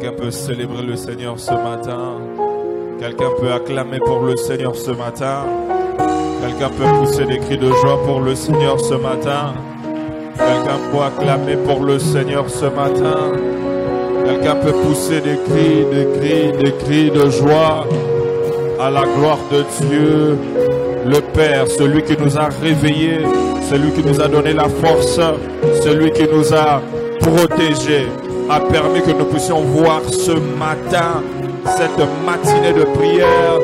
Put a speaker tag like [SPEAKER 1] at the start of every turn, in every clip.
[SPEAKER 1] Quelqu'un peut célébrer le Seigneur ce matin. Quelqu'un peut acclamer pour le Seigneur ce matin. Quelqu'un peut pousser des cris de joie pour le Seigneur ce matin. Quelqu'un peut acclamer pour le Seigneur ce matin. Quelqu'un peut pousser des cris de joie à la gloire de Dieu, le Père, celui qui nous a réveillés, celui qui nous a donné la force, celui qui nous a protégés, a permis que nous puissions voir ce matin, cette matinée de prière,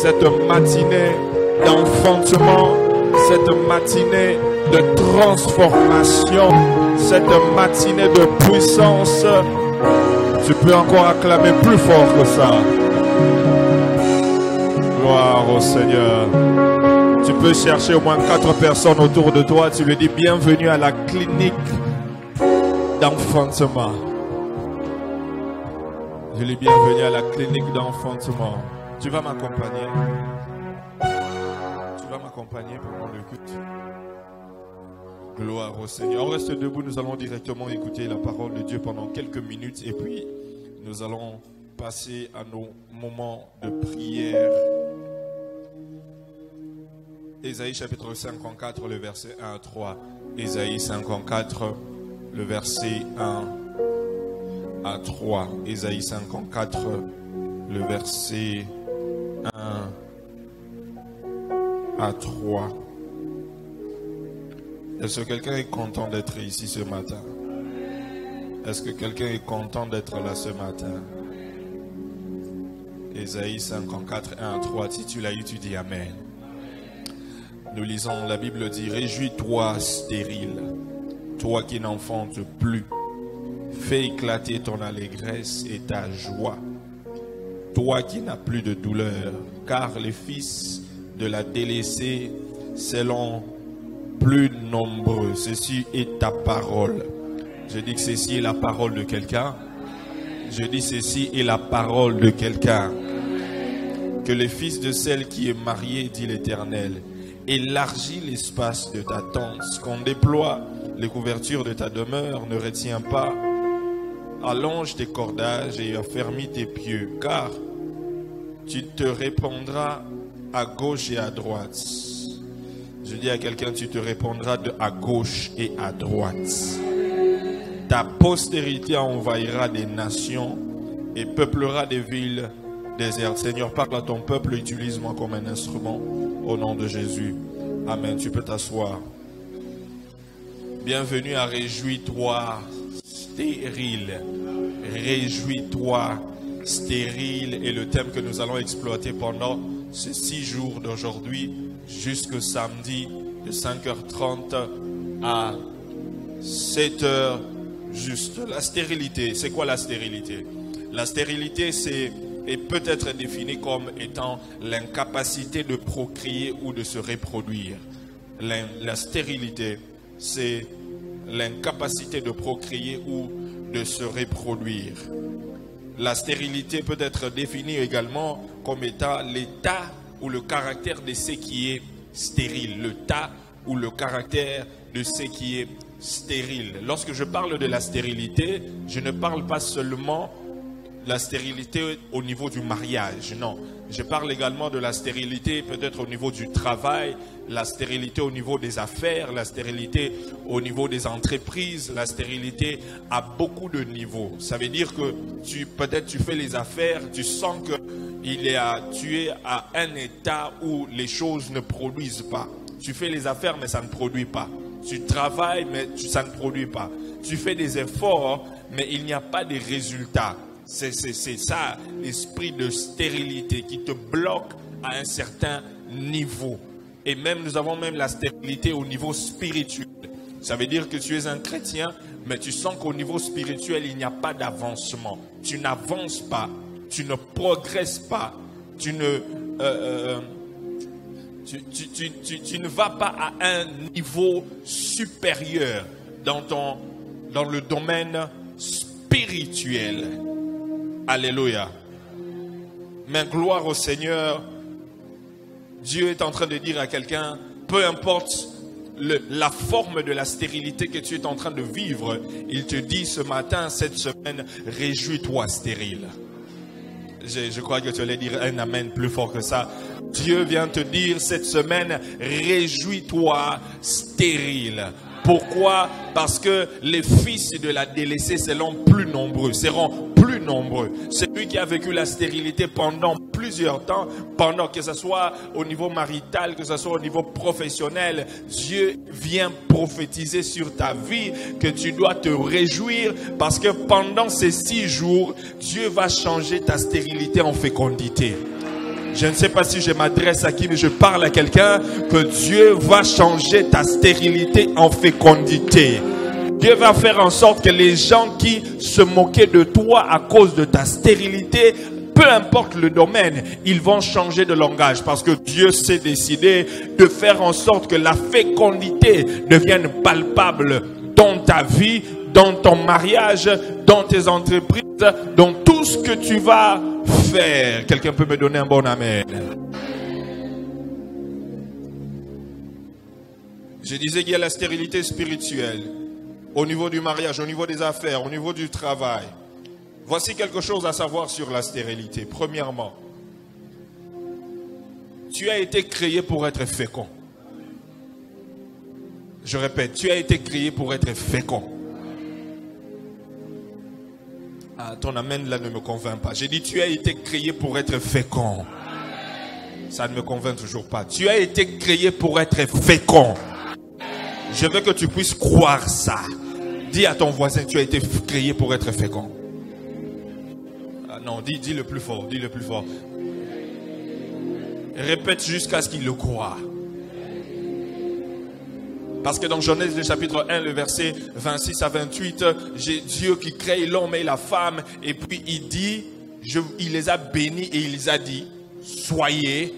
[SPEAKER 1] cette matinée d'enfantement, cette matinée de transformation, cette matinée de puissance. Tu peux encore acclamer plus fort que ça. Gloire au Seigneur. Tu peux chercher au moins 4 personnes autour de toi. Tu lui dis bienvenue à la clinique d'enfantement. Je lui dis bienvenue à la clinique d'enfantement. Tu vas m'accompagner. Tu vas m'accompagner pendant le culte. Gloire au Seigneur. On reste debout. Nous allons directement écouter la parole de Dieu pendant quelques minutes. Et puis, nous allons passer à nos moments de prière. Ésaïe chapitre 54, le verset 1 à 3. Ésaïe 54, le verset 1 à 3. Ésaïe 54, le verset 1 à 3. Est-ce que quelqu'un est content d'être ici ce matin? Est-ce que quelqu'un est content d'être là ce matin? Ésaïe 54, 1 à 3. Si tu l'as eu, tu dis Amen. Nous lisons, la Bible dit, réjouis-toi stérile, toi qui n'enfantes plus. Fais éclater ton allégresse et ta joie, toi qui n'as plus de douleur, car les fils de la délaissée seront plus nombreux. Ceci est ta parole. Je dis que ceci est la parole de quelqu'un. Je dis ceci est la parole de quelqu'un. Que les fils de celle qui est mariée, dit l'Éternel, élargis l'espace de ta tente, qu'on déploie les couvertures de ta demeure, ne retiens pas, allonge tes cordages et affermis tes pieux, car tu te répandras à gauche et à droite. Je dis à quelqu'un, tu te répandras à gauche et à droite. Ta postérité envahira des nations et peuplera des villes désertes. Seigneur, parle à ton peuple, utilise-moi comme un instrument. Au nom de Jésus. Amen. Tu peux t'asseoir. Bienvenue à Réjouis-toi stérile. Réjouis-toi stérile est le thème que nous allons exploiter pendant ces 6 jours d'aujourd'hui jusqu'au samedi de 5h30 à 7h juste. La stérilité, c'est quoi la stérilité? La stérilité, est peut-être définie comme étant l'incapacité de procréer ou de se reproduire. La stérilité, c'est l'incapacité de procréer ou de se reproduire. La stérilité peut être définie également comme étant l'état ou le caractère de ce qui est stérile. L'état ou le caractère de ce qui est stérile. Lorsque je parle de la stérilité, je ne parle pas seulement la stérilité au niveau du mariage, non. Je parle également de la stérilité peut-être au niveau du travail, la stérilité au niveau des affaires, la stérilité au niveau des entreprises, la stérilité à beaucoup de niveaux. Ça veut dire que peut-être tu fais les affaires, tu sens que tu es à un état où les choses ne produisent pas. Tu fais les affaires mais ça ne produit pas. Tu travailles mais ça ne produit pas. Tu fais des efforts mais il n'y a pas de résultats. C'est ça, l'esprit de stérilité qui te bloque à un certain niveau. Et même, nous avons même la stérilité au niveau spirituel. Ça veut dire que tu es un chrétien, mais tu sens qu'au niveau spirituel, il n'y a pas d'avancement. Tu n'avances pas, tu ne progresses pas, tu ne vas pas à un niveau supérieur dans le domaine spirituel. Alléluia. Mais gloire au Seigneur. Dieu est en train de dire à quelqu'un, peu importe la forme de la stérilité que tu es en train de vivre, il te dit ce matin, cette semaine, réjouis-toi stérile. Je crois que tu allais dire un amen plus fort que ça. Dieu vient te dire cette semaine, réjouis-toi stérile. Pourquoi? Parce que les fils de la délaissée seront plus nombreux. Celui qui a vécu la stérilité pendant plusieurs temps, pendant que ce soit au niveau marital, que ce soit au niveau professionnel, Dieu vient prophétiser sur ta vie que tu dois te réjouir parce que pendant ces 6 jours, Dieu va changer ta stérilité en fécondité. Je ne sais pas si je m'adresse à qui, mais je parle à quelqu'un que Dieu va changer ta stérilité en fécondité. Dieu va faire en sorte que les gens qui se moquaient de toi à cause de ta stérilité, peu importe le domaine, ils vont changer de langage parce que Dieu s'est décidé de faire en sorte que la fécondité devienne palpable dans ta vie, dans ton mariage, dans tes entreprises, dans tout ce que tu vas faire. Quelqu'un peut me donner un bon amen? Je disais qu'il y a la stérilité spirituelle au niveau du mariage, au niveau des affaires, au niveau du travail. Voici quelque chose à savoir sur la stérilité. Premièrement, tu as été créé pour être fécond. Je répète, tu as été créé pour être fécond. Ah, ton amen là ne me convainc pas. J'ai dit tu as été créé pour être fécond. Ça ne me convainc toujours pas. Tu as été créé pour être fécond. Je veux que tu puisses croire ça. Dis à ton voisin, tu as été créé pour être fécond. Ah non, dis le plus fort, dis le plus fort. Répète jusqu'à ce qu'il le croie. Parce que dans Genèse le chapitre 1, le verset 26 à 28, j'ai Dieu qui crée l'homme et la femme. Et puis il dit, il les a bénis et il les a dit, soyez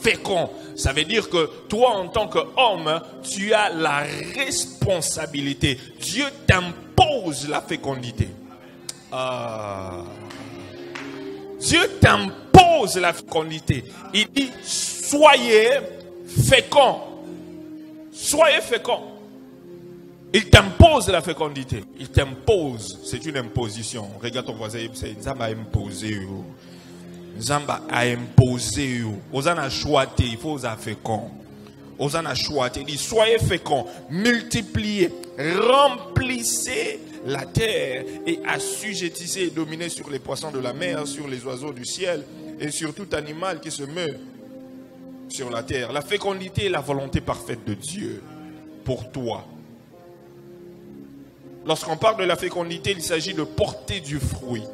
[SPEAKER 1] féconds. Ça veut dire que toi en tant qu'homme, tu as la responsabilité. Dieu t'impose la fécondité. Dieu t'impose la fécondité. Il dit, soyez féconds. Soyez féconds. Il t'impose la fécondité. Il t'impose. C'est une imposition. Regarde ton voisin. Zamba a imposé. Zamba a imposé. Osana choité. Il faut oser fécond. Osana choité. Il dit soyez féconds. Multipliez. Remplissez la terre. Et assujettissez et dominez sur les poissons de la mer, sur les oiseaux du ciel et sur tout animal qui se meut sur la terre. La fécondité est la volonté parfaite de Dieu pour toi. Lorsqu'on parle de la fécondité, il s'agit de porter du fruit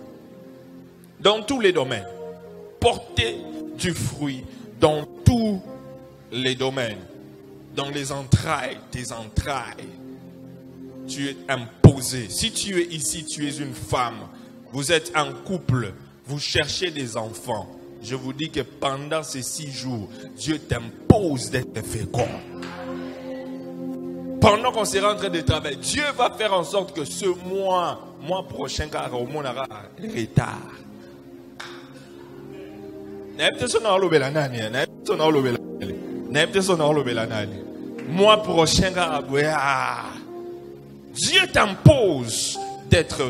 [SPEAKER 1] dans tous les domaines. Porter du fruit dans tous les domaines. Dans les entrailles, tes entrailles. Tu es imposé. Si tu es ici, tu es une femme. Vous êtes un couple. Vous cherchez des enfants. Je vous dis que pendant ces 6 jours, Dieu t'impose d'être fécond. Pendant qu'on sera en train de travailler, Dieu va faire en sorte que ce mois prochain, car au monde aura retard. Mois prochain, Dieu t'impose d'être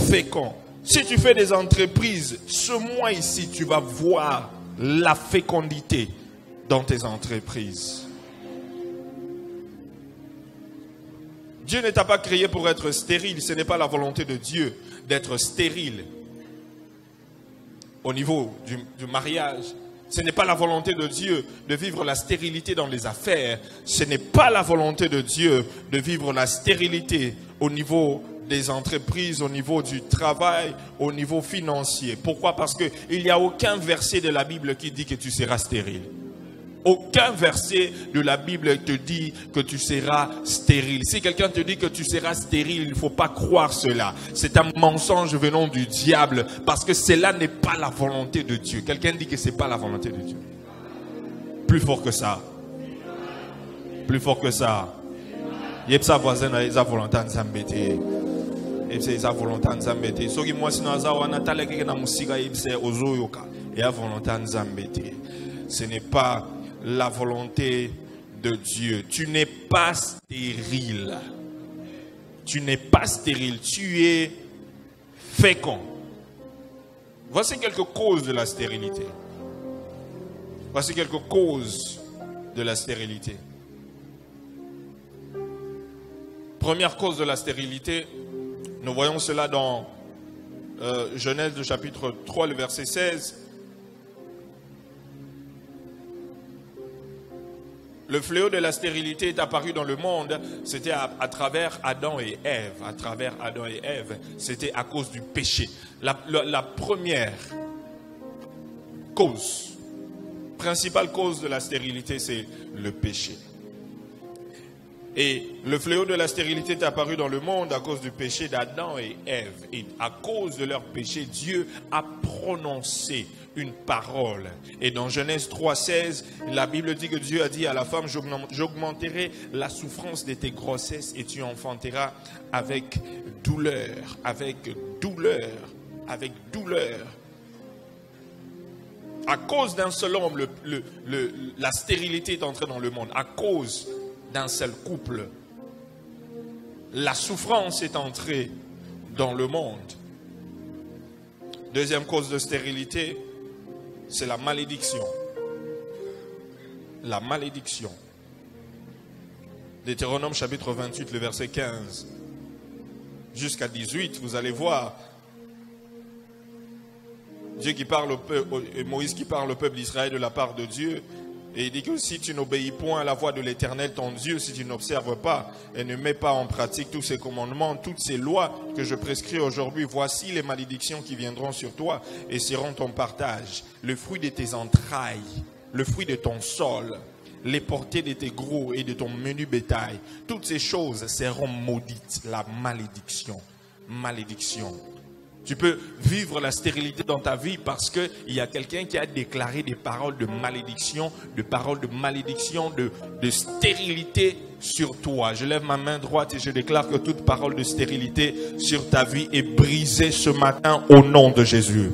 [SPEAKER 1] fécond. Si tu fais des entreprises, ce mois ici, tu vas voir la fécondité dans tes entreprises. Dieu ne t'a pas créé pour être stérile. Ce n'est pas la volonté de Dieu d'être stérile. Au niveau du mariage, ce n'est pas la volonté de Dieu de vivre la stérilité dans les affaires. Ce n'est pas la volonté de Dieu de vivre la stérilité au niveau des entreprises, au niveau du travail, au niveau financier. Pourquoi? Parce qu'il n'y a aucun verset de la Bible qui dit que tu seras stérile. Aucun verset de la Bible te dit que tu seras stérile. Si quelqu'un te dit que tu seras stérile, il ne faut pas croire cela. C'est un mensonge venant du diable parce que cela n'est pas la volonté de Dieu. Quelqu'un dit que ce n'est pas la volonté de Dieu. Plus fort que ça. Plus fort que ça. Il y a sa voisin qui a volonté de s'embêter. Il y a volonté de s'embêter. Ce qui moi sinon ce n'est pas la volonté de Dieu. Tu n'es pas stérile. Tu n'es pas stérile, tu es fécond. Voici quelques causes de la stérilité. Voici quelques causes de la stérilité. Première cause de la stérilité, nous voyons cela dans Genèse du chapitre 3, le verset 16. Le fléau de la stérilité est apparu dans le monde, c'était à travers Adam et Ève. À travers Adam et Ève, c'était à cause du péché. La première cause, principale cause de la stérilité, c'est le péché. Et le fléau de la stérilité est apparu dans le monde à cause du péché d'Adam et Ève. Et à cause de leur péché, Dieu a prononcé une parole. Et dans Genèse 3,16, la Bible dit que Dieu a dit à la femme, j'augmenterai la souffrance de tes grossesses et tu enfanteras avec douleur, avec douleur, avec douleur. À cause d'un seul homme, la stérilité est entrée dans le monde. À cause d'un seul couple, la souffrance est entrée dans le monde. Deuxième cause de stérilité, c'est la malédiction. La malédiction. Deutéronome chapitre 28, le verset 15 jusqu'à 18, vous allez voir Dieu qui parle au peuple, Moïse qui parle au peuple d'Israël de la part de Dieu. Et il dit que si tu n'obéis point à la voix de l'Éternel ton Dieu, si tu n'observes pas et ne mets pas en pratique tous ces commandements, toutes ces lois que je prescris aujourd'hui, voici les malédictions qui viendront sur toi et seront ton partage. Le fruit de tes entrailles, le fruit de ton sol, les portées de tes gros et de ton menu bétail. Toutes ces choses seront maudites. La malédiction. Malédiction. Tu peux vivre la stérilité dans ta vie parce qu'il y a quelqu'un qui a déclaré des paroles de malédiction, de stérilité sur toi. Je lève ma main droite et je déclare que toute parole de stérilité sur ta vie est brisée ce matin au nom de Jésus.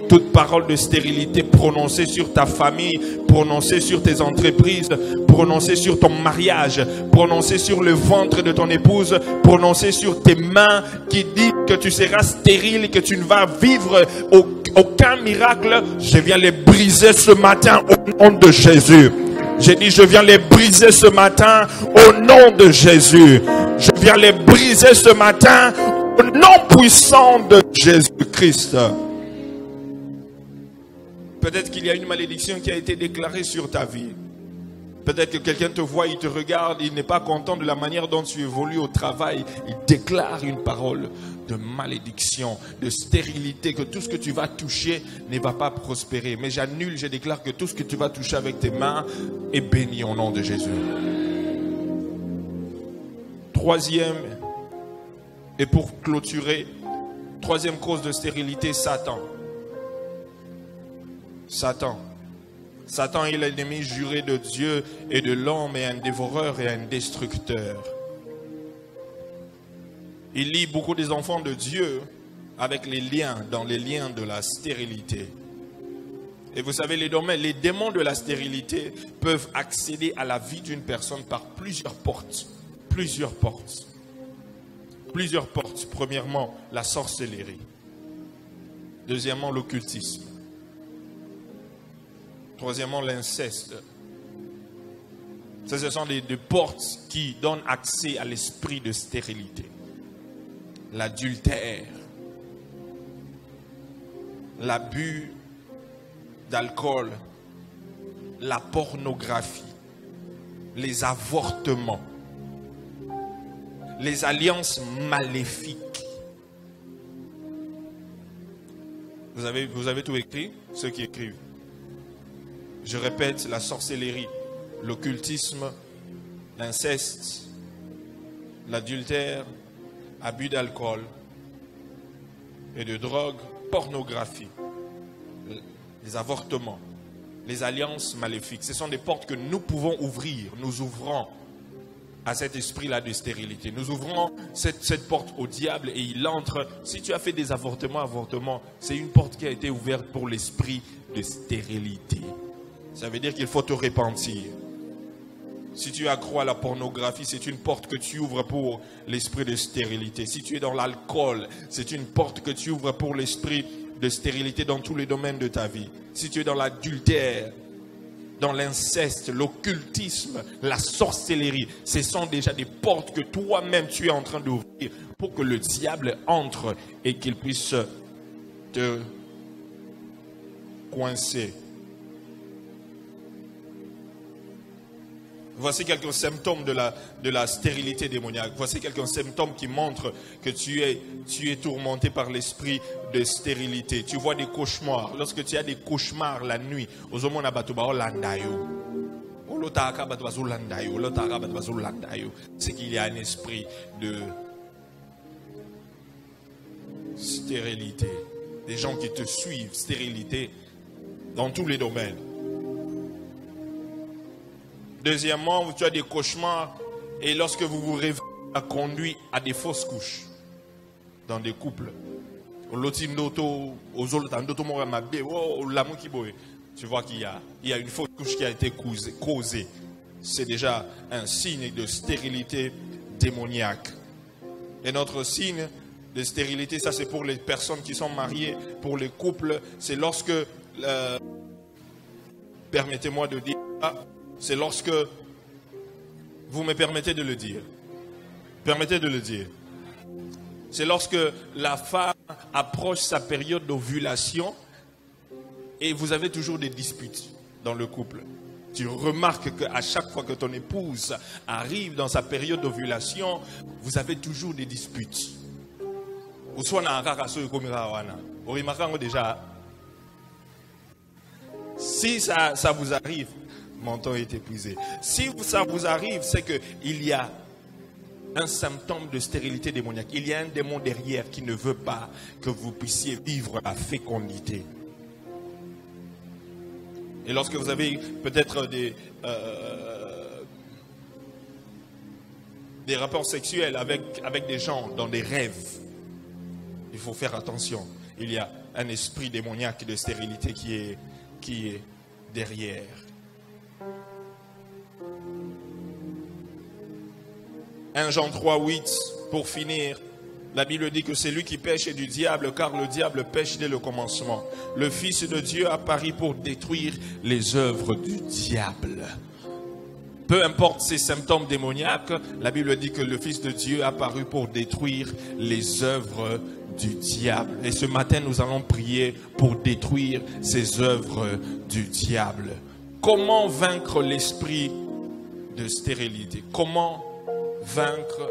[SPEAKER 1] Toute parole de stérilité prononcée sur ta famille, prononcée sur tes entreprises, prononcée sur ton mariage, prononcée sur le ventre de ton épouse, prononcée sur tes mains qui dit que tu seras stérile et que tu ne vas vivre aucun miracle, je viens les briser ce matin au nom de Jésus. J'ai dit, je viens les briser ce matin au nom de Jésus. Je viens les briser ce matin au nom puissant de Jésus-Christ. Peut-être qu'il y a une malédiction qui a été déclarée sur ta vie. Peut-être que quelqu'un te voit, il te regarde, il n'est pas content de la manière dont tu évolues au travail. Il déclare une parole de malédiction, de stérilité, que tout ce que tu vas toucher ne va pas prospérer. Mais j'annule, je déclare que tout ce que tu vas toucher avec tes mains est béni au nom de Jésus. Troisième, et pour clôturer, troisième cause de stérilité, Satan. Satan est l'ennemi juré de Dieu et de l'homme et un dévoreur et un destructeur. Il lie beaucoup des enfants de Dieu avec dans les liens de la stérilité. Et vous savez, les démons de la stérilité peuvent accéder à la vie d'une personne par plusieurs portes. Plusieurs portes. Premièrement, la sorcellerie. Deuxièmement, l'occultisme. Troisièmement, l'inceste. Ce sont des portes qui donnent accès à l'esprit de stérilité. L'adultère, l'abus d'alcool, la pornographie, les avortements, les alliances maléfiques. Vous avez tout écrit, ceux qui écrivent. Je répète, la sorcellerie, l'occultisme, l'inceste, l'adultère, abus d'alcool et de drogue, pornographie, les avortements, les alliances maléfiques. Ce sont des portes que nous pouvons ouvrir. Nous ouvrons à cet esprit-là de stérilité. Nous ouvrons cette porte au diable et il entre. Si tu as fait des avortements, c'est une porte qui a été ouverte pour l'esprit de stérilité. Ça veut dire qu'il faut te repentir. Si tu accrois à la pornographie, c'est une porte que tu ouvres pour l'esprit de stérilité. Si tu es dans l'alcool, c'est une porte que tu ouvres pour l'esprit de stérilité dans tous les domaines de ta vie. Si tu es dans l'adultère, dans l'inceste, l'occultisme, la sorcellerie, ce sont déjà des portes que toi-même tu es en train d'ouvrir pour que le diable entre et qu'il puisse te coincer. Voici quelques symptômes de la stérilité démoniaque. Voici quelques symptômes qui montrent que tu es tourmenté par l'esprit de stérilité. Tu vois des cauchemars. Lorsque tu as des cauchemars la nuit, c'est qu'il y a un esprit de stérilité. Des gens qui te suivent, stérilité, dans tous les domaines. Deuxièmement, tu as des cauchemars et lorsque vous vous réveillez, ça conduit à des fausses couches dans des couples. Tu vois qu'il y a une fausse couche qui a été causée. C'est déjà un signe de stérilité démoniaque. Et notre signe de stérilité, ça c'est pour les personnes qui sont mariées, pour les couples, c'est lorsque, permettez-moi de dire, c'est lorsque, vous me permettez de le dire, c'est lorsque la femme approche sa période d'ovulation et vous avez toujours des disputes dans le couple. Tu remarques qu'à chaque fois que ton épouse arrive dans sa période d'ovulation, vous avez toujours des disputes. Si ça vous arrive, mon temps est épuisé. Si ça vous arrive, c'est qu'il y a un symptôme de stérilité démoniaque. Il y a un démon derrière qui ne veut pas que vous puissiez vivre la fécondité. Et lorsque vous avez peut-être des rapports sexuels avec des gens dans des rêves, il faut faire attention. Il y a un esprit démoniaque de stérilité qui est derrière. 1 Jean 3:8, pour finir, la Bible dit que c'est lui qui pêche est du diable, car le diable pêche dès le commencement. Le Fils de Dieu apparut pour détruire les œuvres du diable. Peu importe ces symptômes démoniaques, la Bible dit que le Fils de Dieu apparut pour détruire les œuvres du diable. Et ce matin, nous allons prier pour détruire ces œuvres du diable. Comment vaincre l'esprit de stérilité? Comment vaincre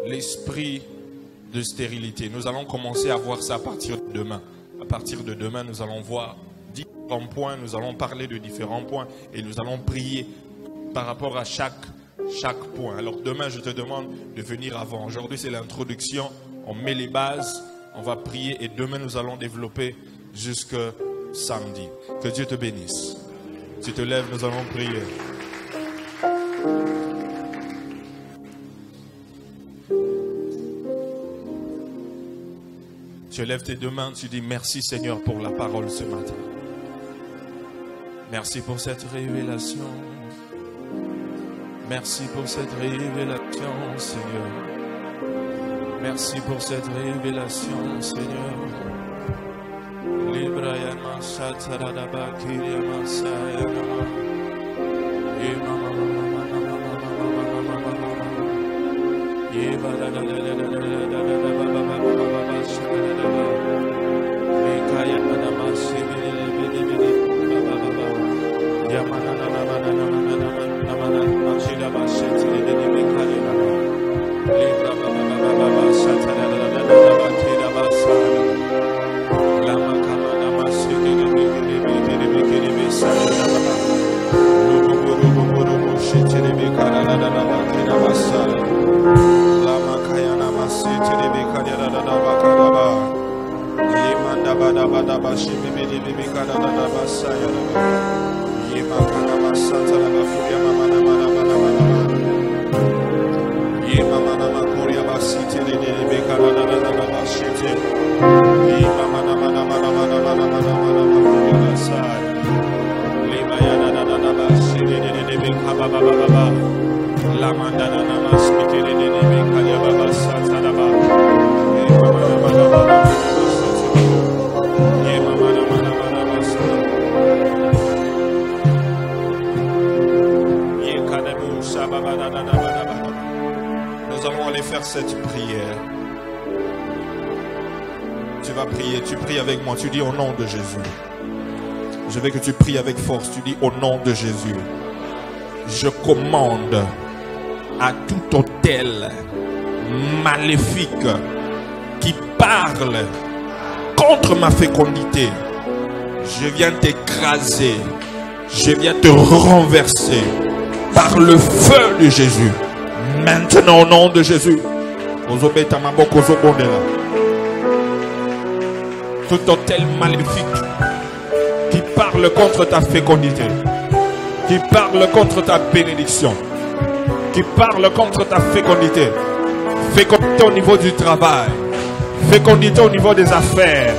[SPEAKER 1] l'esprit de stérilité? Nous allons commencer à voir ça à partir de demain. À partir de demain, nous allons voir différents points, nous allons parler de différents points et nous allons prier par rapport à chaque point. Alors demain, je te demande de venir avant. Aujourd'hui, c'est l'introduction. On met les bases, on va prier et demain, nous allons développer jusque samedi. Que Dieu te bénisse. Tu te lèves, nous allons prier. Tu lèves tes deux mains, tu dis merci Seigneur pour la parole ce matin. Merci pour cette révélation. Merci pour cette révélation, Seigneur. Merci pour cette révélation, Seigneur. Baba faire cette prière. Tu vas prier, tu pries avec moi, tu dis au nom de Jésus. Je veux que tu pries avec force, tu dis au nom de Jésus. Je commande à tout autel maléfique qui parle contre ma fécondité. Je viens t'écraser, je viens te renverser par le feu de Jésus. Maintenant au nom de Jésus. Tout autel maléfique qui parle contre ta fécondité, qui parle contre ta bénédiction, qui parle contre ta fécondité. Fécondité au niveau du travail, fécondité au niveau des affaires,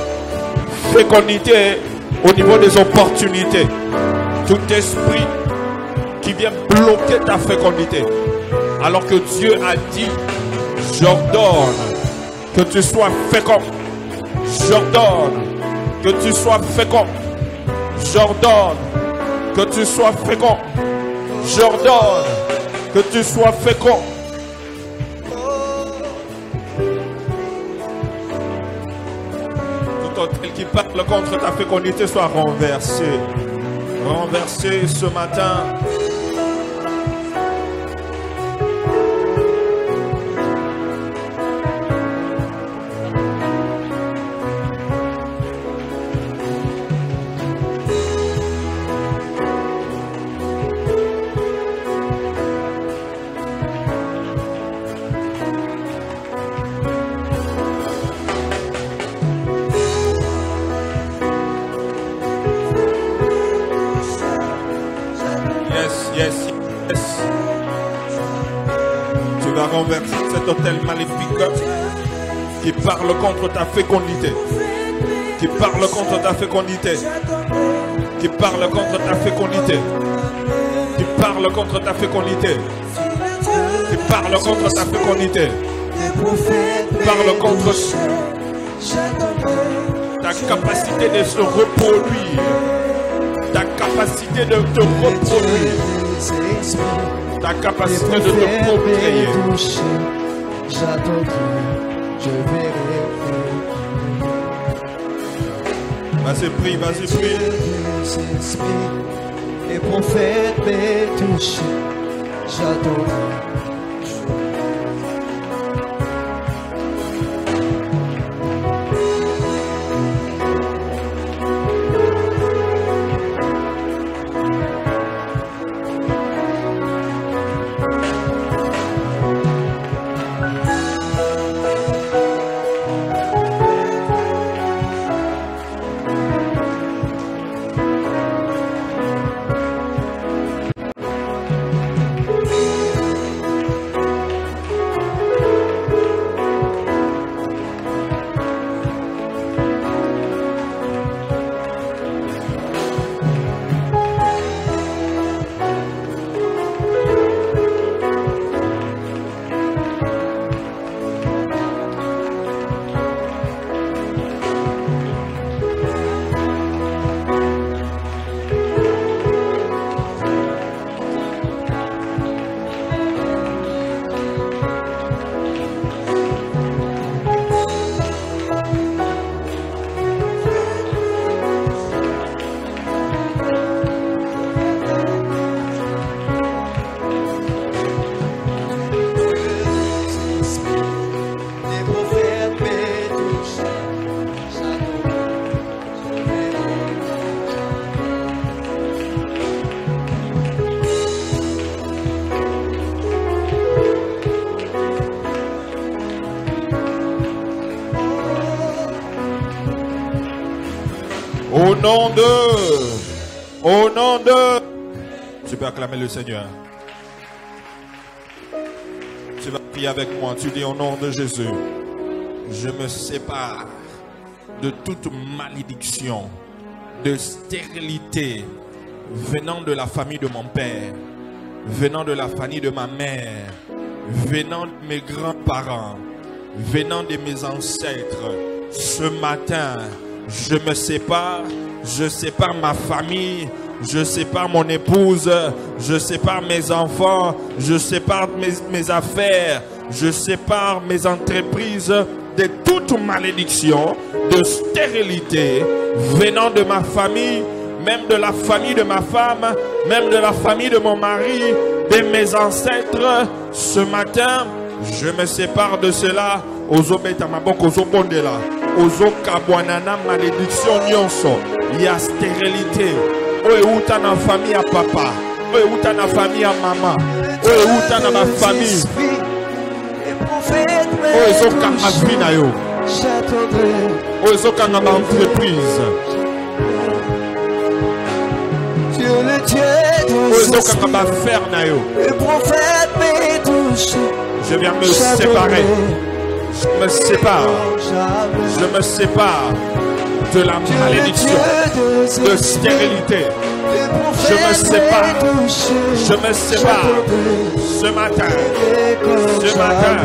[SPEAKER 1] fécondité au niveau des opportunités. Tout esprit qui vient bloquer ta fécondité, alors que Dieu a dit, j'ordonne que tu sois fécond. J'ordonne que tu sois fécond. J'ordonne que tu sois fécond. J'ordonne que tu sois fécond. Tout autel qui parle contre ta fécondité soit renversé. Renversé ce matin. Tu vas renverser cet autel maléfique qui parle contre ta fécondité, qui parle contre ta fécondité, qui parle contre ta fécondité, qui parle contre ta fécondité, qui parle contre ta fécondité, qui parle contre ta capacité de se reproduire, ta capacité de te reproduire, ta capacité de te procréer. Vas-y, prie, vas-y, prie.
[SPEAKER 2] Les prophètes m'ont touché, j'attends.
[SPEAKER 1] Au nom de, tu peux acclamer le Seigneur. Tu vas prier avec moi. Tu dis au nom de Jésus, je me sépare de toute malédiction, de stérilité venant de la famille de mon père, venant de la famille de ma mère, venant de mes grands-parents, venant de mes ancêtres. Ce matin, je me sépare. Je sépare ma famille, je sépare mon épouse, je sépare mes enfants, je sépare mes affaires, Je sépare mes entreprises de toute malédiction, de stérilité venant de ma famille, même de la famille de ma femme, même de la famille de mon mari, de mes ancêtres. Ce matin, je me sépare de cela. Ozo beta maboko ozo bondela, ozo kabwanana malédiction nyonso, ya stérilité. Oe uta na famille à papa, oe uta na famille à maman, oe uta na ma famille. Oe ozo kama vie na yo, oe ozo kama ma entreprise. Je viens me séparer. Je me sépare. Je me sépare de la malédiction, de stérilité. Je me sépare. Je me sépare. Ce matin. Ce matin.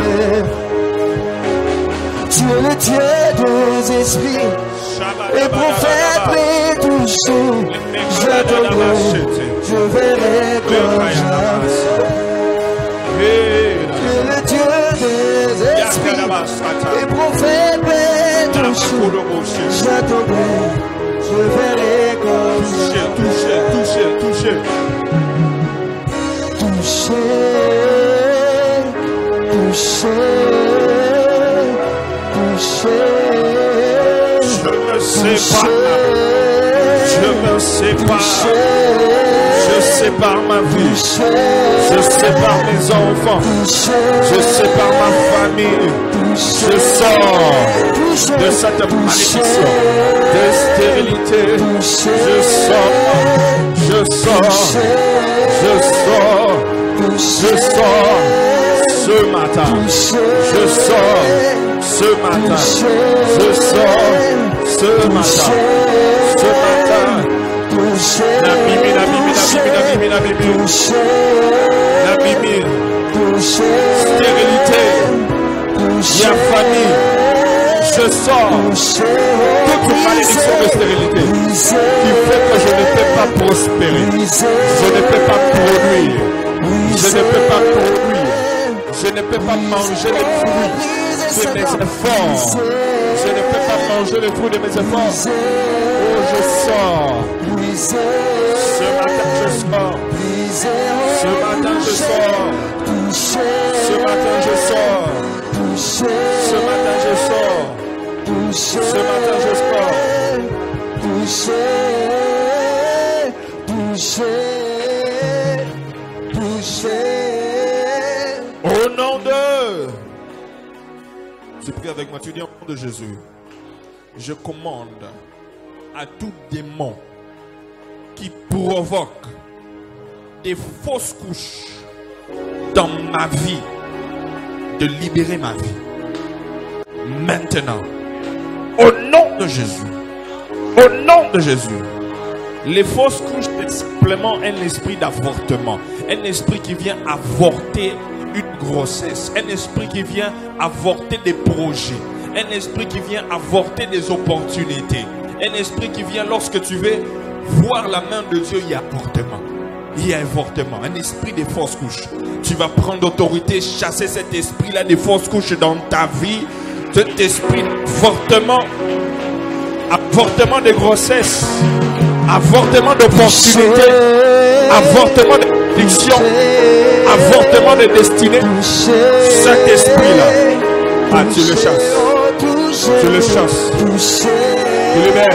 [SPEAKER 2] Tu es le Dieu des esprits. Les prophètes m'ont touché. Je verrai comme jamais. Tu es le Dieu des esprits. Les prophètes m'ont touché. J'attendrai. Je verrai comme jamais.
[SPEAKER 1] Toucher. Je sépare ma vie. Je sépare mes enfants. Je sépare ma famille. Je sors de cette malédiction, de stérilité. Je sors ce matin. Je sors ce matin. La Bibi. Stérilité. Il y a famille. Je sors toute malédiction de stérilité qui fait que je ne peux pas prospérer. Je ne peux pas produire. Je ne peux pas manger les fruits de mes efforts. Je ne peux pas manger les fruits de mes efforts. Oh, je sors. Ce matin, je sors. Ce matin, je sors. Ce matin, je sors. Ce matin, je sors. Ce matin, je sors. Au nom de... Tu pries avec moi, tu dis au nom de Jésus. Je commande à tout démon qui provoque des fausses couches dans ma vie de libérer ma vie. Maintenant, au nom de Jésus, au nom de Jésus, les fausses couches, c'est simplement un esprit d'avortement, un esprit qui vient avorter une grossesse, un esprit qui vient avorter des projets, un esprit qui vient avorter des opportunités, un esprit qui vient lorsque tu veux voir la main de Dieu, il y a avortement. Il y a avortement, un esprit de fausses couches. Tu vas prendre autorité, chasser cet esprit-là de fausses couches dans ta vie. Cet esprit d'avortement, avortement de grossesse, avortement d'opportunité, avortement de prédiction, avortement de destinée. Cet esprit-là, tu le chasses. Tu le chasses. Tu le mets.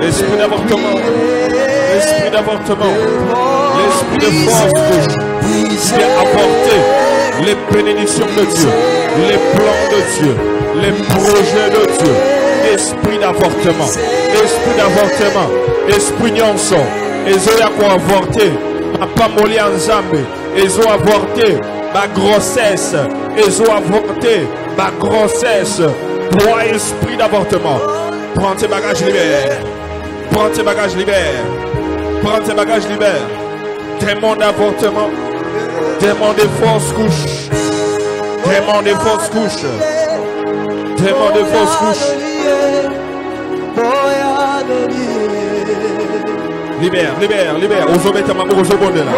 [SPEAKER 1] L'esprit d'avortement, l'esprit d'avortement, l'esprit de force qui vient avorter les bénédictions de Dieu, les plans de Dieu, les projets de Dieu. Esprit d'avortement, esprit nyonso, ezo ya ko avorter, ma pamoli nzambe, ezo avorter, ma grossesse, ezo avorter, ma grossesse. Toi, esprit d'avortement, prends tes bagages, libère. Prends tes bagages, libère. Prends tes bagages, libère. Démon d'avortement, démon des fausses couches, démon des fausses couches, démon des fausses couches. Libère, libère, libère. Ozobeta maman, ozobonde là.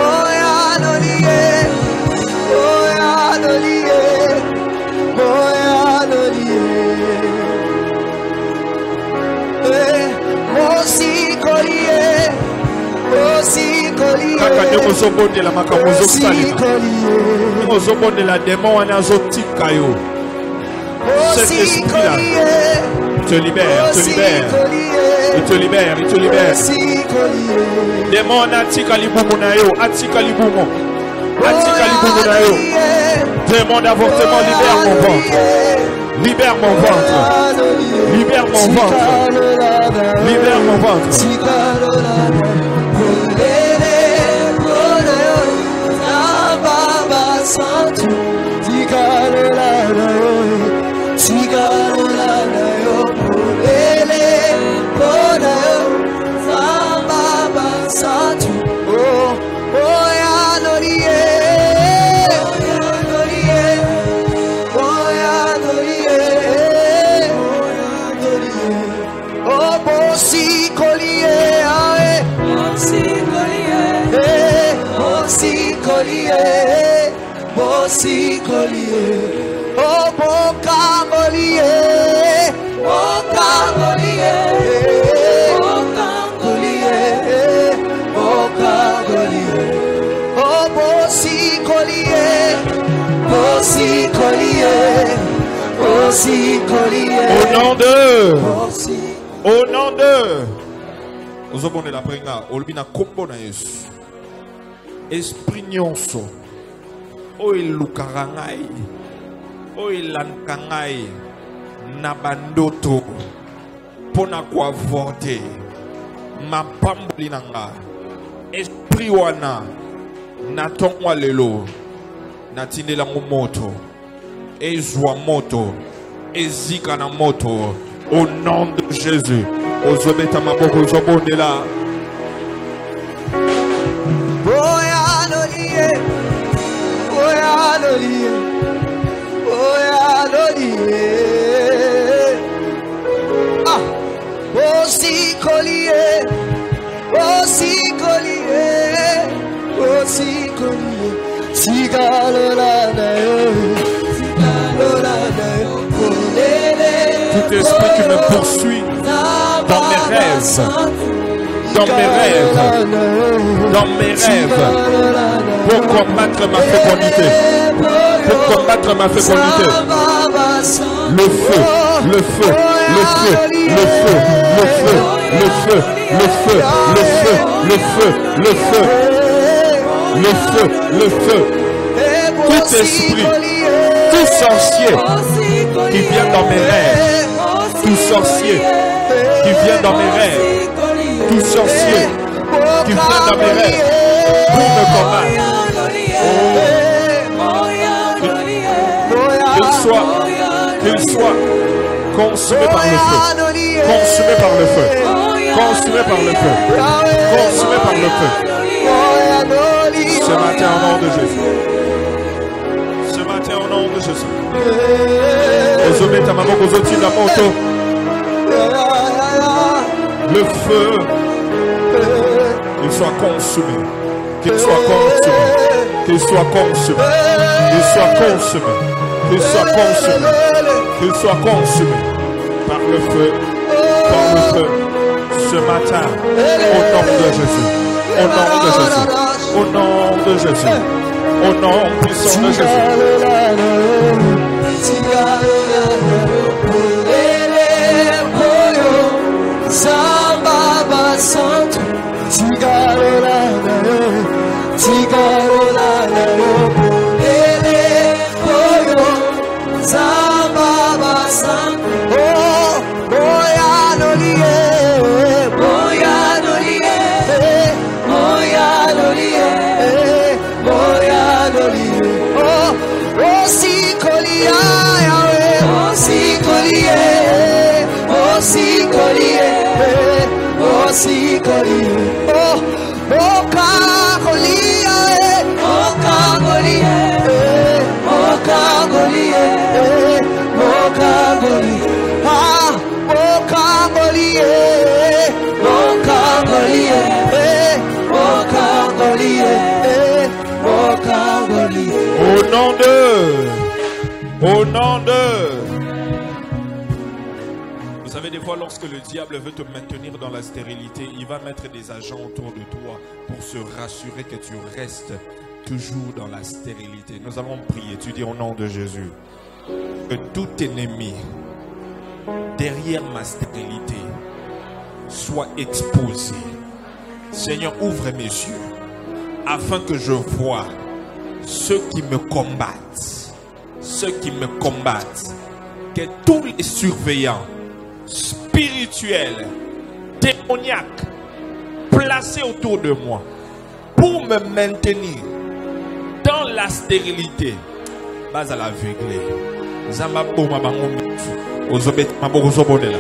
[SPEAKER 1] Kaka nyoko ozobonde la makambo ozosalima. Ozobonde la démon wana azotika yo. Cet esprit-là te libère, te libère. Il te libère, il te libère. Démon atika libumu na yo, atika libumu. Atika libumu na yo. Démon d'avortement, libère mon ventre. Libère mon ventre. Libère mon ventre. Libère mon ventre. Au nom de Ozobone la prenga olbina kombo na Yesu. Esprit nyonso o elukarangai o elankangai na bandoto pona kwa vote mapamboli nanga esprit wana na tongwa lelo na tindela moto ezwa moto ezika na moto au nom de Jésus. Ozobeta maboko ozobonde la. Tout esprit qui me poursuit dans mes rêves, dans mes rêves, dans mes rêves, pour combattre ma fécondité, pour combattre ma fécondité. Le feu, le feu, le feu, le feu, le feu, le feu, le feu, le feu, le feu, le feu, le feu, le feu. Tout esprit, tout sorcier qui vient dans mes rêves, tout sorcier qui vient dans mes rêves, tout sorcier qui vient dans mes rêves, pour me combattre. Qu'il soit consumé par le feu, consumé par le feu, consumé par le feu, consumé par le feu. Ce matin au nom de Jésus. Ce matin au nom de Jésus. Le feu, qu'il soit consumé, qu'il soit consumé, qu'il soit consumé, qu'il soit consumé, qu'il soit consumé, qu'il soit consumé par le feu, ce matin, au nom de Jésus, au nom de Jésus, au nom de Jésus, au nom puissant de Jésus. Au nom de... Vous savez, des fois, lorsque le diable veut te maintenir dans la stérilité, il va mettre des agents autour de toi pour se rassurer que tu restes toujours dans la stérilité. Nous allons prier. Tu dis au nom de Jésus que tout ennemi derrière ma stérilité soit exposé. Seigneur, ouvre mes yeux afin que je voie ceux qui me combattent. Ceux qui me combattent. Que tous les surveillants spirituels, démoniaques, placés autour de moi pour me maintenir dans la stérilité, bas à l'aveuglé. Zambabo mabango ozobet maboko zobonela.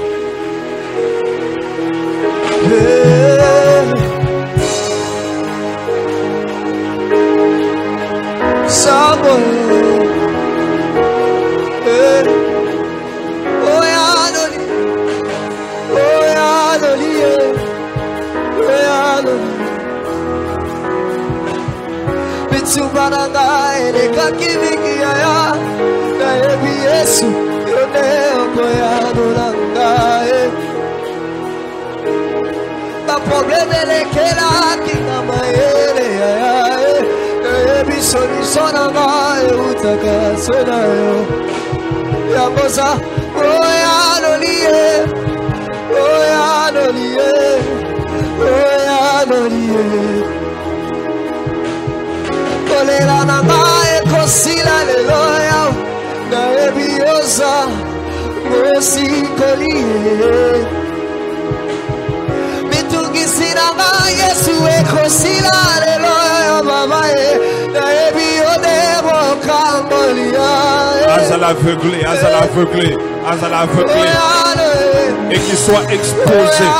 [SPEAKER 1] Et qu'ils soient exposés,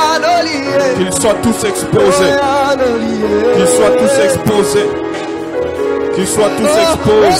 [SPEAKER 1] qu'ils soient tous exposés, qu'ils soient tous exposés, qu'ils soient tous exposés.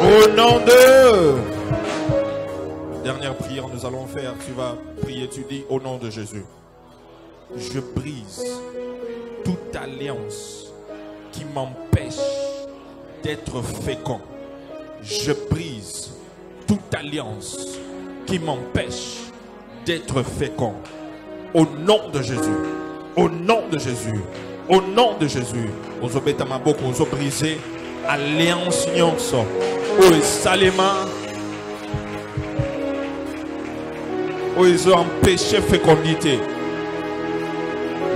[SPEAKER 1] Au nom de... Dernière prière, nous allons faire. Tu vas prier, tu dis au nom de Jésus. Je brise toute alliance qui m'empêche d'être fécond. Je brise toute alliance qui m'empêche d'être fécond. Au nom de Jésus. Au nom de Jésus. Au nom de Jésus. Ozo betama boko, ozo briser alliance nyonso. O salema. Ozo empêcher fécondité.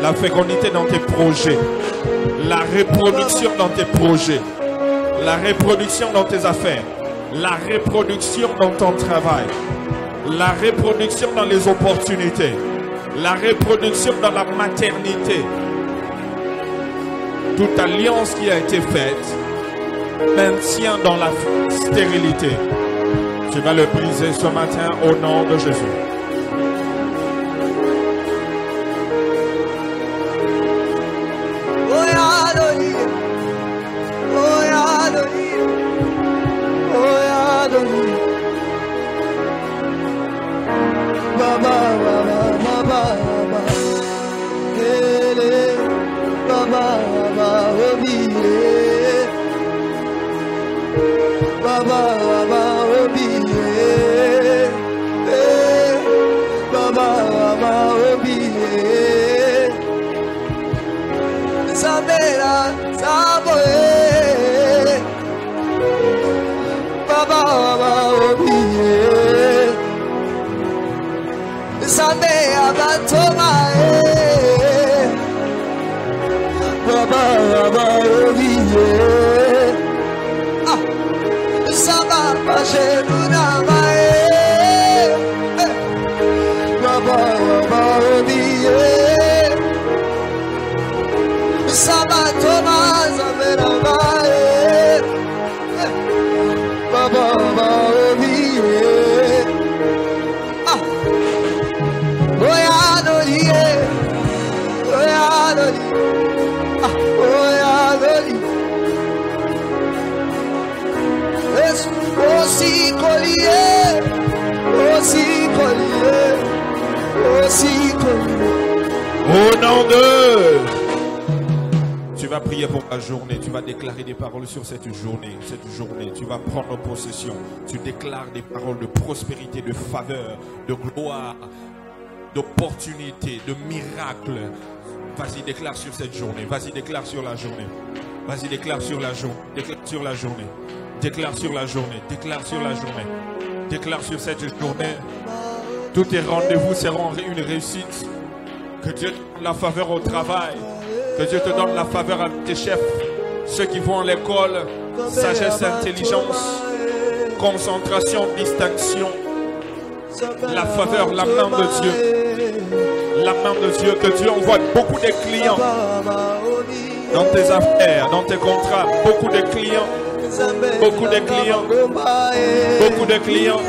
[SPEAKER 1] La fécondité dans tes projets. La reproduction dans tes projets. La reproduction dans tes affaires. La reproduction dans ton travail. La reproduction dans les opportunités. La reproduction dans la maternité. Toute alliance qui a été faite maintient dans la stérilité. Tu vas le briser ce matin au nom de Jésus. Au nom de... Tu vas prier pour la journée. Tu vas déclarer des paroles sur cette journée. Cette journée, tu vas prendre possession. Tu déclares des paroles de prospérité, de faveur, de gloire, d'opportunité, de miracle. Vas-y, déclare sur cette journée. Vas-y, déclare sur la journée. Vas-y, déclare sur la journée. Déclare sur la journée. Déclare sur la journée. Déclare sur la journée. Déclare sur cette journée. Tous tes rendez-vous seront une réussite. Que Dieu te donne la faveur au travail. Que Dieu te donne la faveur avec tes chefs. Ceux qui vont à l'école. Sagesse, intelligence, concentration, distinction. La faveur, la main de Dieu. La main de Dieu. Que Dieu envoie beaucoup de clients dans tes affaires, dans tes contrats. Beaucoup de clients. Beaucoup de clients. Beaucoup de clients.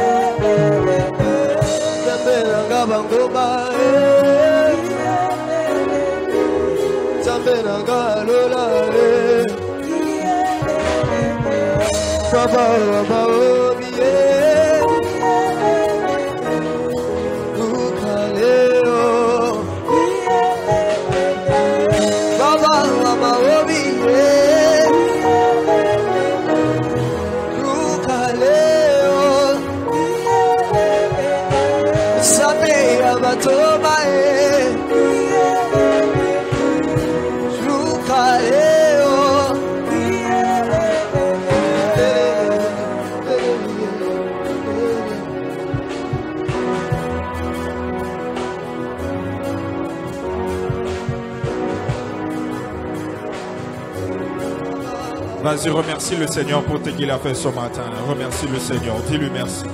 [SPEAKER 1] Vas-y, remercie le Seigneur pour ce qu'il a fait ce matin. Remercie le Seigneur. Dis-lui merci.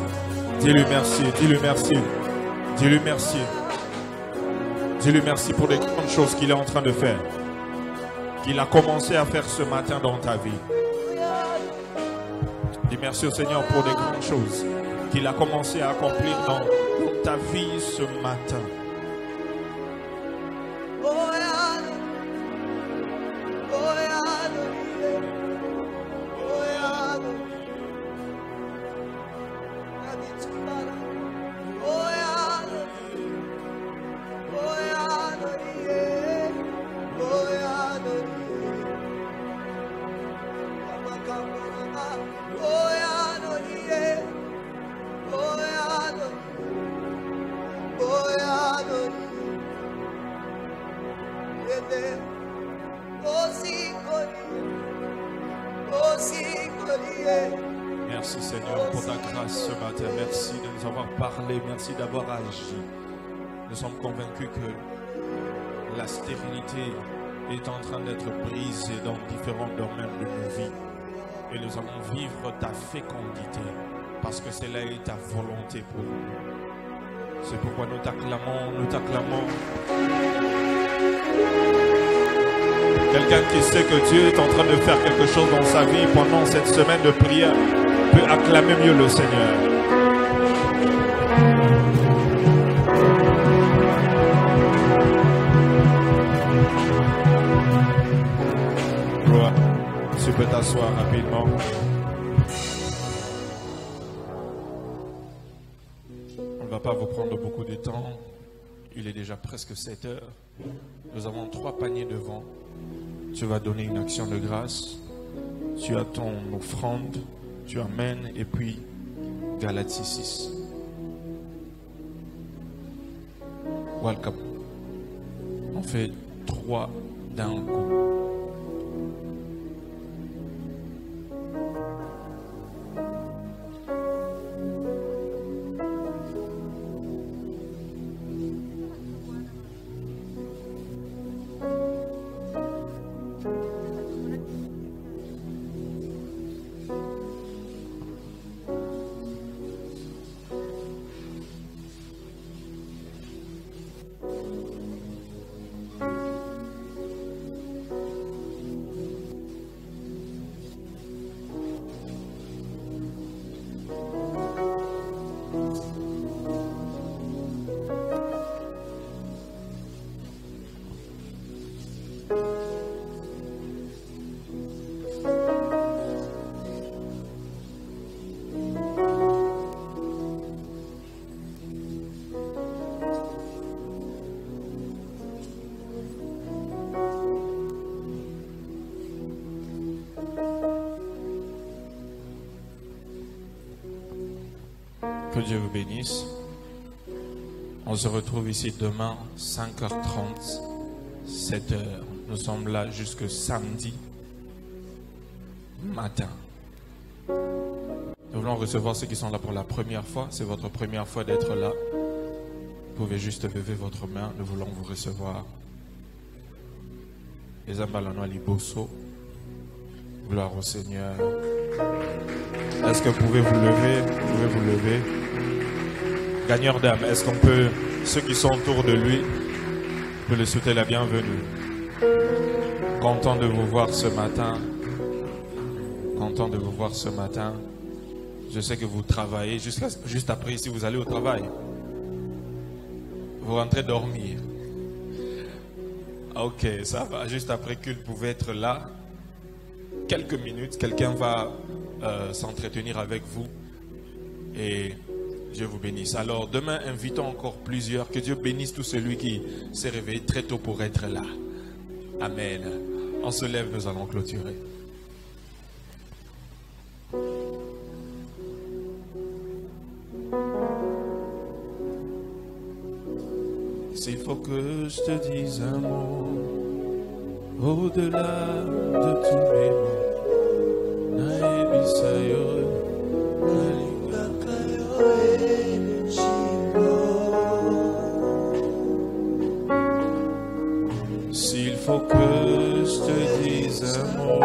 [SPEAKER 1] Dis-lui merci. Dis-lui merci. Dis-lui merci. Dis-lui merci pour les grandes choses qu'il est en train de faire. Qu'il a commencé à faire ce matin dans ta vie. Dis merci au Seigneur pour les grandes choses qu'il a commencé à accomplir dans ta vie ce matin. Merci Seigneur pour ta grâce ce matin. Merci de nous avoir parlé. Merci d'avoir agi. Nous sommes convaincus que la stérilité est en train d'être brisée dans différents domaines de nos vies. Et nous allons vivre ta fécondité parce que cela est ta volonté pour nous. C'est pourquoi nous t'acclamons, nous t'acclamons. Quelqu'un qui sait que Dieu est en train de faire quelque chose dans sa vie pendant cette semaine de prière peut acclamer mieux le Seigneur. Gloire. Tu peux t'asseoir rapidement. On ne va pas vous prendre beaucoup de temps. Il est déjà presque 7 heures. Nous avons 3 paniers devant. Tu vas donner une action de grâce. Tu as ton offrande. Tu amènes. Et puis, Galates 6. Welcome. On fait 3 d'un coup. Que Dieu vous bénisse. On se retrouve ici demain, 5h30, 7h. Nous sommes là jusque samedi matin. Nous voulons recevoir ceux qui sont là pour la première fois. C'est votre première fois d'être là. Vous pouvez juste lever votre main. Nous voulons vous recevoir. Les Ambalanois Liboso. Gloire au Seigneur. Est-ce que vous pouvez vous lever? Vous pouvez vous lever. Gagneur d'âme, est-ce qu'on peut, ceux qui sont autour de lui, peut le souhaiter la bienvenue. Content de vous voir ce matin. Content de vous voir ce matin. Je sais que vous travaillez. Juste après ici, vous allez au travail. Vous rentrez dormir. Ok, ça va. Juste après culte, vous pouvez être là. Quelques minutes, quelqu'un va s'entretenir avec vous. Et Dieu vous bénisse. Alors demain, invitons encore plusieurs. Que Dieu bénisse tout celui qui s'est réveillé très tôt pour être là. Amen. On se lève, nous allons clôturer. S'il faut que je te dise un mot, au-delà de tous mes mots, Naebisayo. S'il faut que je te dise un mot,